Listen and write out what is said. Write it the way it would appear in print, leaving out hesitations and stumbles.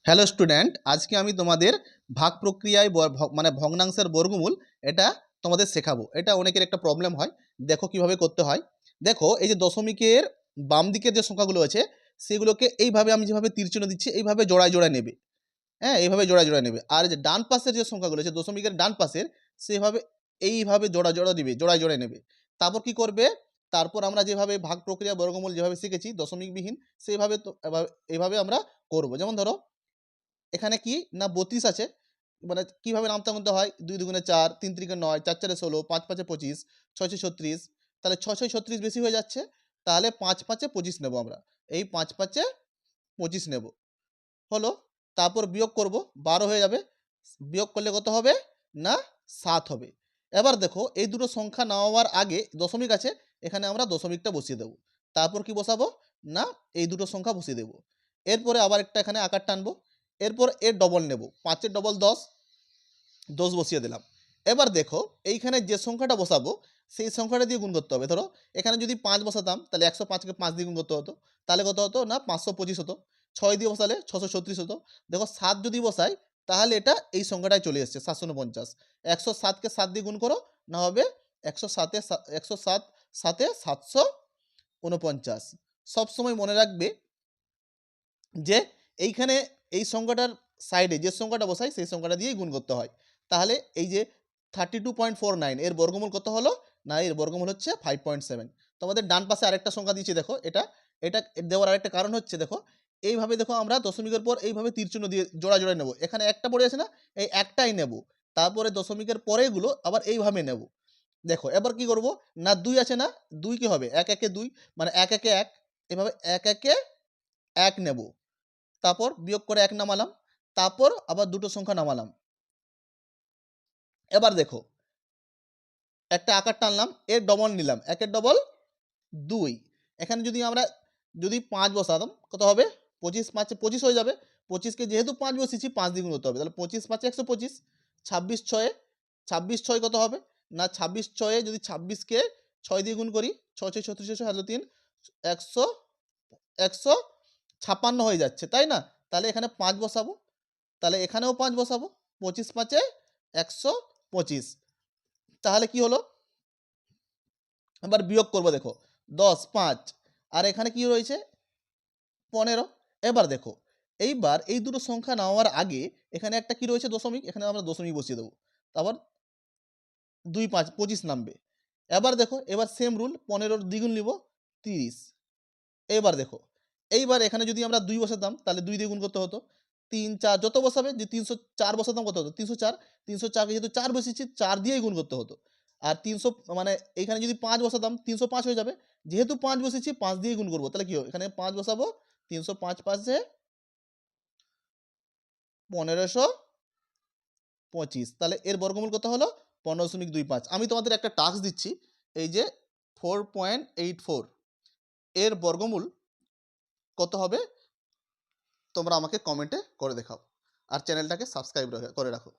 Hello student, আজকে আমি তোমাদের ভাগ প্রক্রিয়ায় মানে ভগ্নাংশের বর্গমূল এটা তোমাদের শেখাবো। এটা অনেকের একটা প্রবলেম হয়, দেখো কিভাবে করতে হয়। দেখো, এই যে দশমিকের বাম দিকের যে সংখ্যাগুলো আছে সেগুলোকে এইভাবে আমি যেভাবে তীর চিহ্ন দিচ্ছি এইভাবে জোড়ায় জোড়ায় নেবে। হ্যাঁ, এইভাবে জোড়ায় জোড়ায় নেবে। আর যে ডান পাশের যে সংখ্যাগুলো আছে দশমিকের ডান পাশের, সেভাবে এইভাবে জোড়া জোড়া দিবে, জোড়ায় জোড়ায় নেবে। তারপর কি করবে, তারপর আমরা যেভাবে ভাগ প্রক্রিয়া বর্গমূল যেভাবে শিখেছি দশমিকবিহীন, সেইভাবে তো এইভাবে আমরা করব। যেমন ধরো এখানে কি না 32 আছে, মানে কিভাবে নামতে গুনতে হয়, 2 দুগুণে 4, 3 তিরিকে 9, 4 চারে 16, 5 পাঁচে 25, 6 ছয় 36। তাহলে 6 ছয় 36 বেশি হয়ে যাচ্ছে, তাহলে 5 পাঁচে 25 নেব আমরা। এই 5 পাঁচে 25 নেব, হলো। তারপর বিয়োগ করব, 12 হয়ে যাবে। বিয়োগ করলে কত হবে না 7 হবে। এবার দেখো, এই দুটো সংখ্যা নেওয়ার আগে দশমিক আছে, এখানে আমরা দশমিকটা বসিয়ে দেব। তারপর কি বসাবো না এই দুটো সংখ্যা বসিয়ে দেব। এরপরে আবার একটা এখানে আকার টানবো। এরপর এর ডবল নেব, 5-এর ডবল 10, 10 বসিয়ে দিলাম। এবার দেখো, এইখানে যে সংখ্যাটা বসাবো সেই সংখ্যাটা দিয়ে গুণ করতে হবে। ধরো এখানে যদি 5 বসাতাম তাহলে 105কে 5 দিয়ে গুণ করতে হতো, তাহলে কত হতো না 525 হতো। 6 দিয়ে বসালে 636 হতো। দেখো 7 যদি বসাই তাহলে এটা এই সংখ্যাটায় চলে এসছে 749। 107কে 7 দিয়ে গুণ করো, না হবে 107 107 7 749। সবসময় মনে রাখবে যে এইখানে এই সংখ্যাটার সাইডে যে সংখ্যাটা বসাই সেই সংখ্যাটা দিয়েই গুণ করতে হয়। তাহলে এই যে 32.49 এর বর্গমূল কত হলো না এর বর্গমূল হচ্ছে 5.7। তোমাদের ডান পাশে আরেকটা সংখ্যা দিয়েছি, দেখো এটা এটা দেওয়ার আরেকটা কারণ হচ্ছে, দেখো এইভাবে দেখো আমরা দশমিকের পর এইভাবে তীর চিহ্ন দিয়ে জোড়া জোড়ায় নেব। এখানে একটা পড়ে আছে না, এই একটাই নেব। তারপরে দশমিকের পরেগুলো আবার এইভাবে নেব। দেখো এবার কি করব না 2 আছে না, 2 কি হবে 1 1 2, মানে 1 1 1, এভাবে 1 1 1 নেব। তারপর বিয়োগ করে 1 নামালাম, তারপর আবার দুটো সংখ্যা নামালাম। এবার দেখো একটা আকার টানলাম, এর ডবল নিলাম, 1 এর ডবল 2। এখানে যদি আমরা 5 বসাতাম কত হবে, 25 5 25 হয়ে যাবে। 25কে যেহেতু 5 বসিয়েছি 5 দিয়ে গুণ করতে হবে, তাহলে 25 5 125। 26 6 26 6 কত হবে না 26 6 যদি 26কে 6 দিয়ে গুণ করি, 6 6 36 3 100 156 হয়ে যাচ্ছে, তাই না? তাহলে এখানে 5 বসাবো, তাহলে এখানেও 5 বসাবো। 25 5 125। তাহলে কি হলো, এবার বিয়োগ করবো। দেখো 10 5, আর এখানে কি রয়েছে 15। এবার দেখো, এইবার এই দুটো সংখ্যা নেওয়ার আগে এখানে একটা কি রয়েছে দশমিক, এখানে আমরা দশমিক বসিয়ে দেবো। তারপর 2 5 25 নামবে। এবার দেখো, এবার সেম রুল, 15 দ্বিগুণ নিব 30। এবার দেখো, এইবার এখানে যদি আমরা 2 বসাতাম তাহলে 2 দিয়ে গুণ করতে হতো। 3 4 যত বসাবে, যে 304 বসাতাম কত হতো 304। 304কে যেহেতু 4 বসিয়েছি 4 দিয়েই গুণ করতে হতো। আর 300 মানে এখানে যদি 5 বসাতাম 305 হয়ে যাবে। যেহেতু 5 বসিয়েছি 5 দিয়েই গুণ করব, তাহলে কি হবে এখানে 5 বসাবো। 305 5 1525। তাহলে এর বর্গমূল কত হলো 15.25। আমি তোমাদের একটা টাস্ক দিচ্ছি, এই যে 4.84 এর বর্গমূল কত হবে তোমরা আমাকে কমেন্টে করে দেখাও। আর চ্যানেলটাকে সাবস্ক্রাইব করে রাখো।